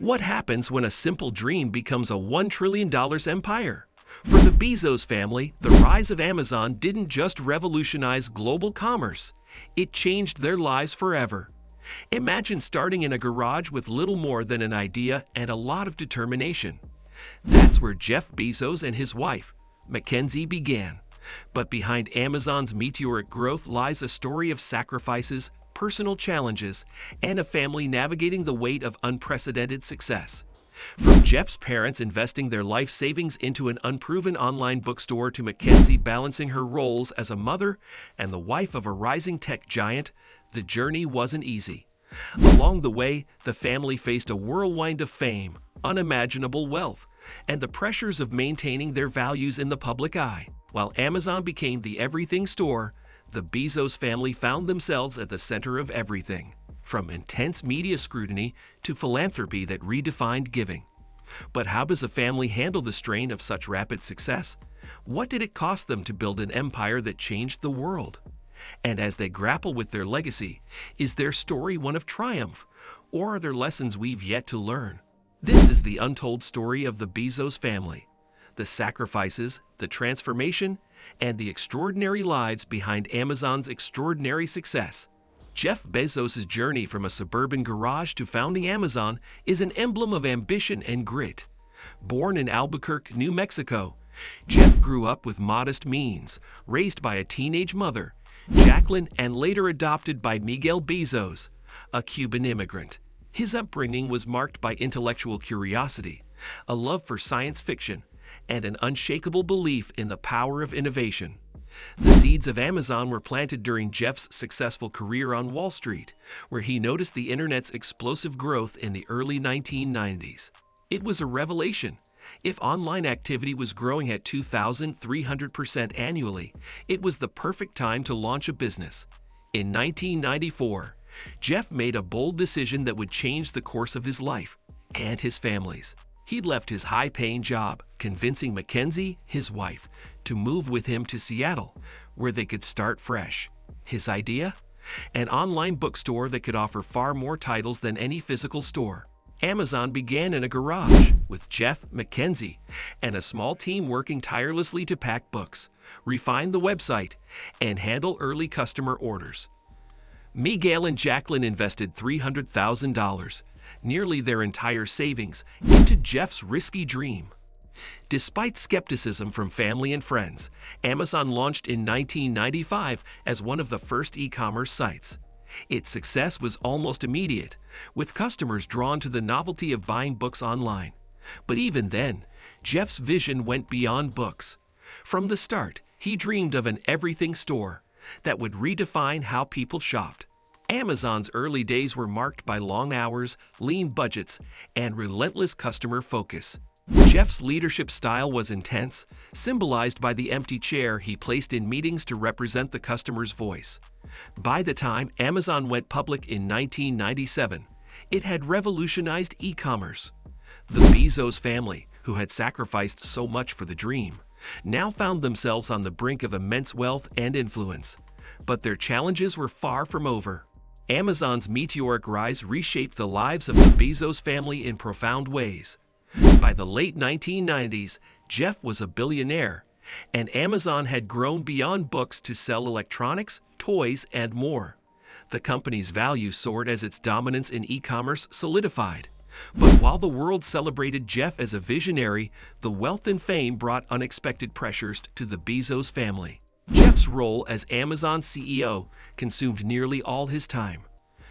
What happens when a simple dream becomes a $1 trillion empire? For the Bezos family, the rise of Amazon didn't just revolutionize global commerce, it changed their lives forever. Imagine starting in a garage with little more than an idea and a lot of determination. That's where Jeff Bezos and his wife, Mackenzie, began. But behind Amazon's meteoric growth lies a story of sacrifices, personal challenges, and a family navigating the weight of unprecedented success. From Jeff's parents investing their life savings into an unproven online bookstore to Mackenzie balancing her roles as a mother and the wife of a rising tech giant, the journey wasn't easy. Along the way, the family faced a whirlwind of fame, unimaginable wealth, and the pressures of maintaining their values in the public eye. While Amazon became the everything store, the Bezos family found themselves at the center of everything, from intense media scrutiny to philanthropy that redefined giving. But how does a family handle the strain of such rapid success? What did it cost them to build an empire that changed the world? And as they grapple with their legacy, is their story one of triumph, or are there lessons we've yet to learn? This is the untold story of the Bezos family, the sacrifices, the transformation, and the extraordinary lives behind Amazon's extraordinary success. Jeff Bezos' journey from a suburban garage to founding Amazon is an emblem of ambition and grit. Born in Albuquerque, New Mexico, Jeff grew up with modest means, raised by a teenage mother, Jacqueline, and later adopted by Miguel Bezos, a Cuban immigrant. His upbringing was marked by intellectual curiosity, a love for science fiction, and an unshakable belief in the power of innovation. The seeds of Amazon were planted during Jeff's successful career on Wall Street, where he noticed the internet's explosive growth in the early 1990s. It was a revelation. If online activity was growing at 2,300% annually, it was the perfect time to launch a business. In 1994, Jeff made a bold decision that would change the course of his life and his family's. He'd left his high-paying job, convincing Mackenzie, his wife, to move with him to Seattle, where they could start fresh. His idea? An online bookstore that could offer far more titles than any physical store. Amazon began in a garage, with Jeff, Mackenzie, and a small team working tirelessly to pack books, refine the website, and handle early customer orders. Miguel and Jacqueline invested $300,000, nearly their entire savings, into Jeff's risky dream. Despite skepticism from family and friends, Amazon launched in 1995 as one of the first e-commerce sites. Its success was almost immediate, with customers drawn to the novelty of buying books online. But even then, Jeff's vision went beyond books. From the start, he dreamed of an everything store that would redefine how people shopped. Amazon's early days were marked by long hours, lean budgets, and relentless customer focus. Jeff's leadership style was intense, symbolized by the empty chair he placed in meetings to represent the customer's voice. By the time Amazon went public in 1997, it had revolutionized e-commerce. The Bezos family, who had sacrificed so much for the dream, now found themselves on the brink of immense wealth and influence. But their challenges were far from over. Amazon's meteoric rise reshaped the lives of the Bezos family in profound ways. By the late 1990s, Jeff was a billionaire, and Amazon had grown beyond books to sell electronics, toys, and more. The company's value soared as its dominance in e-commerce solidified. But while the world celebrated Jeff as a visionary, the wealth and fame brought unexpected pressures to the Bezos family. Jeff's role as Amazon CEO consumed nearly all his time.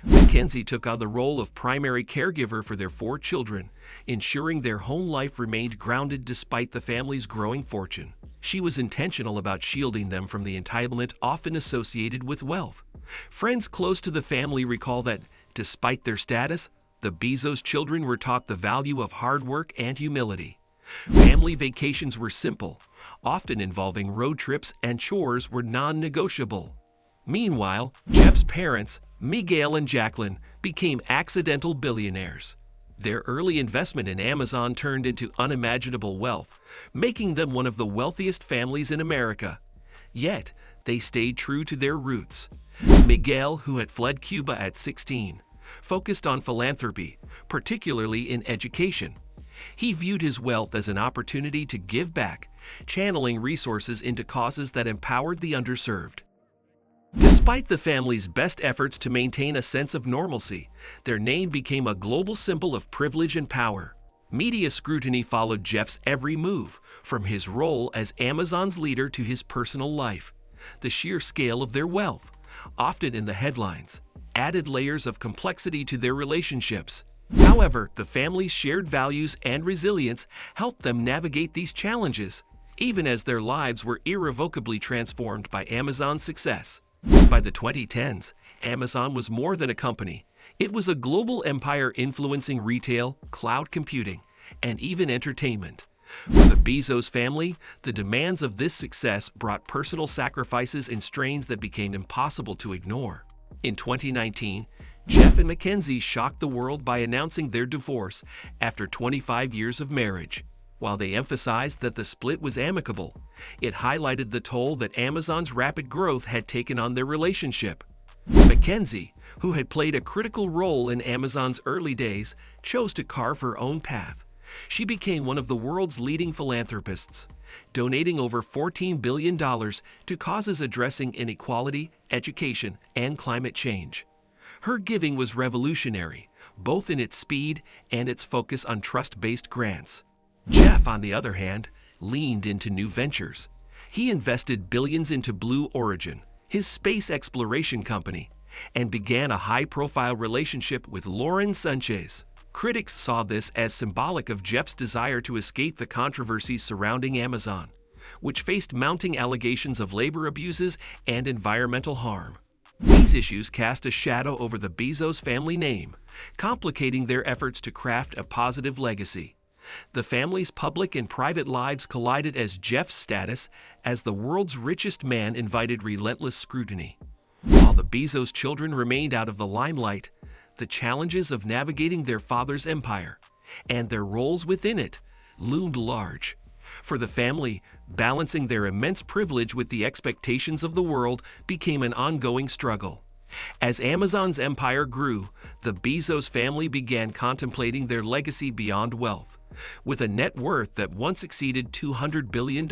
Mackenzie took on the role of primary caregiver for their 4 children, ensuring their home life remained grounded despite the family's growing fortune. She was intentional about shielding them from the entitlement often associated with wealth. Friends close to the family recall that, despite their status, the Bezos children were taught the value of hard work and humility. Family vacations were simple, often involving road trips, and chores were non-negotiable. Meanwhile, Jeff's parents, Miguel and Jacqueline, became accidental billionaires. Their early investment in Amazon turned into unimaginable wealth, making them one of the wealthiest families in America. Yet, they stayed true to their roots. Miguel, who had fled Cuba at 16, focused on philanthropy, particularly in education. He viewed his wealth as an opportunity to give back, channeling resources into causes that empowered the underserved. Despite the family's best efforts to maintain a sense of normalcy, their name became a global symbol of privilege and power. Media scrutiny followed Jeff's every move, from his role as Amazon's leader to his personal life. The sheer scale of their wealth, often in the headlines, added layers of complexity to their relationships. However, the family's shared values and resilience helped them navigate these challenges, even as their lives were irrevocably transformed by Amazon's success. By the 2010s, Amazon was more than a company. It was a global empire influencing retail, cloud computing, and even entertainment. For the Bezos family, the demands of this success brought personal sacrifices and strains that became impossible to ignore. In 2019, Jeff and Mackenzie shocked the world by announcing their divorce after 25 years of marriage. While they emphasized that the split was amicable, it highlighted the toll that Amazon's rapid growth had taken on their relationship. Mackenzie, who had played a critical role in Amazon's early days, chose to carve her own path. She became one of the world's leading philanthropists, donating over $14 billion to causes addressing inequality, education, and climate change. Her giving was revolutionary, both in its speed and its focus on trust-based grants. Jeff, on the other hand, leaned into new ventures. He invested billions into Blue Origin, his space exploration company, and began a high-profile relationship with Lauren Sanchez. Critics saw this as symbolic of Jeff's desire to escape the controversies surrounding Amazon, which faced mounting allegations of labor abuses and environmental harm. These issues cast a shadow over the Bezos family name, complicating their efforts to craft a positive legacy. The family's public and private lives collided as Jeff's status as the world's richest man invited relentless scrutiny. While the Bezos children remained out of the limelight, the challenges of navigating their father's empire and their roles within it loomed large. For the family, balancing their immense privilege with the expectations of the world became an ongoing struggle. As Amazon's empire grew, the Bezos family began contemplating their legacy beyond wealth. With a net worth that once exceeded $200 billion,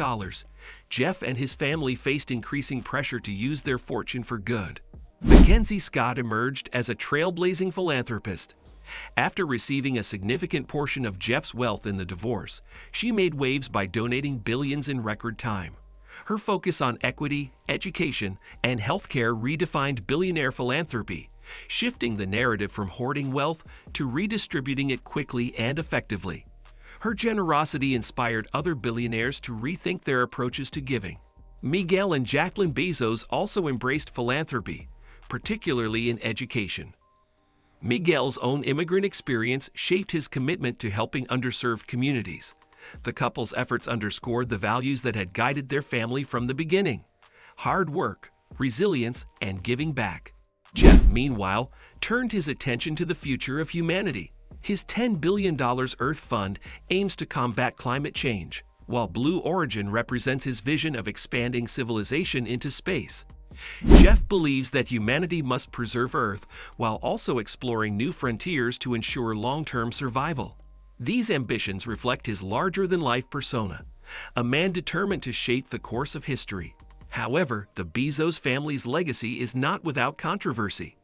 Jeff and his family faced increasing pressure to use their fortune for good. Mackenzie Scott emerged as a trailblazing philanthropist. After receiving a significant portion of Jeff's wealth in the divorce, she made waves by donating billions in record time. Her focus on equity, education, and healthcare redefined billionaire philanthropy, shifting the narrative from hoarding wealth to redistributing it quickly and effectively. Her generosity inspired other billionaires to rethink their approaches to giving. Miguel and Jacqueline Bezos also embraced philanthropy, particularly in education. Miguel's own immigrant experience shaped his commitment to helping underserved communities. The couple's efforts underscored the values that had guided their family from the beginning: hard work, resilience, and giving back. Jeff, meanwhile, turned his attention to the future of humanity. His $10 billion Earth Fund aims to combat climate change, while Blue Origin represents his vision of expanding civilization into space. Jeff believes that humanity must preserve Earth while also exploring new frontiers to ensure long-term survival. These ambitions reflect his larger-than-life persona, a man determined to shape the course of history. However, the Bezos family's legacy is not without controversy.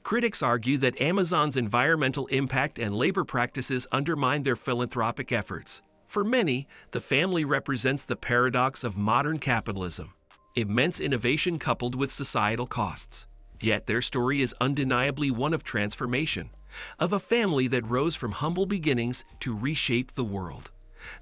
Critics argue that Amazon's environmental impact and labor practices undermine their philanthropic efforts. For many, the family represents the paradox of modern capitalism: immense innovation coupled with societal costs. Yet their story is undeniably one of transformation, of a family that rose from humble beginnings to reshape the world.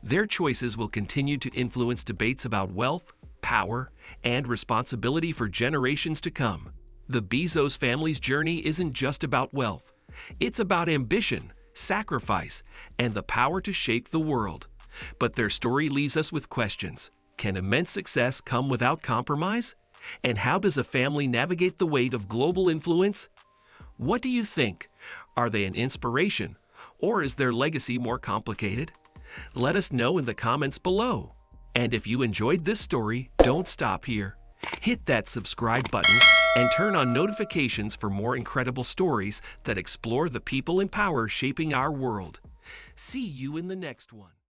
Their choices will continue to influence debates about wealth, power, and responsibility for generations to come. The Bezos family's journey isn't just about wealth. It's about ambition, sacrifice, and the power to shape the world. But their story leaves us with questions. Can immense success come without compromise? And how does a family navigate the weight of global influence? What do you think? Are they an inspiration, or is their legacy more complicated? Let us know in the comments below. And if you enjoyed this story, don't stop here. Hit that subscribe button and turn on notifications for more incredible stories that explore the people in power shaping our world. See you in the next one.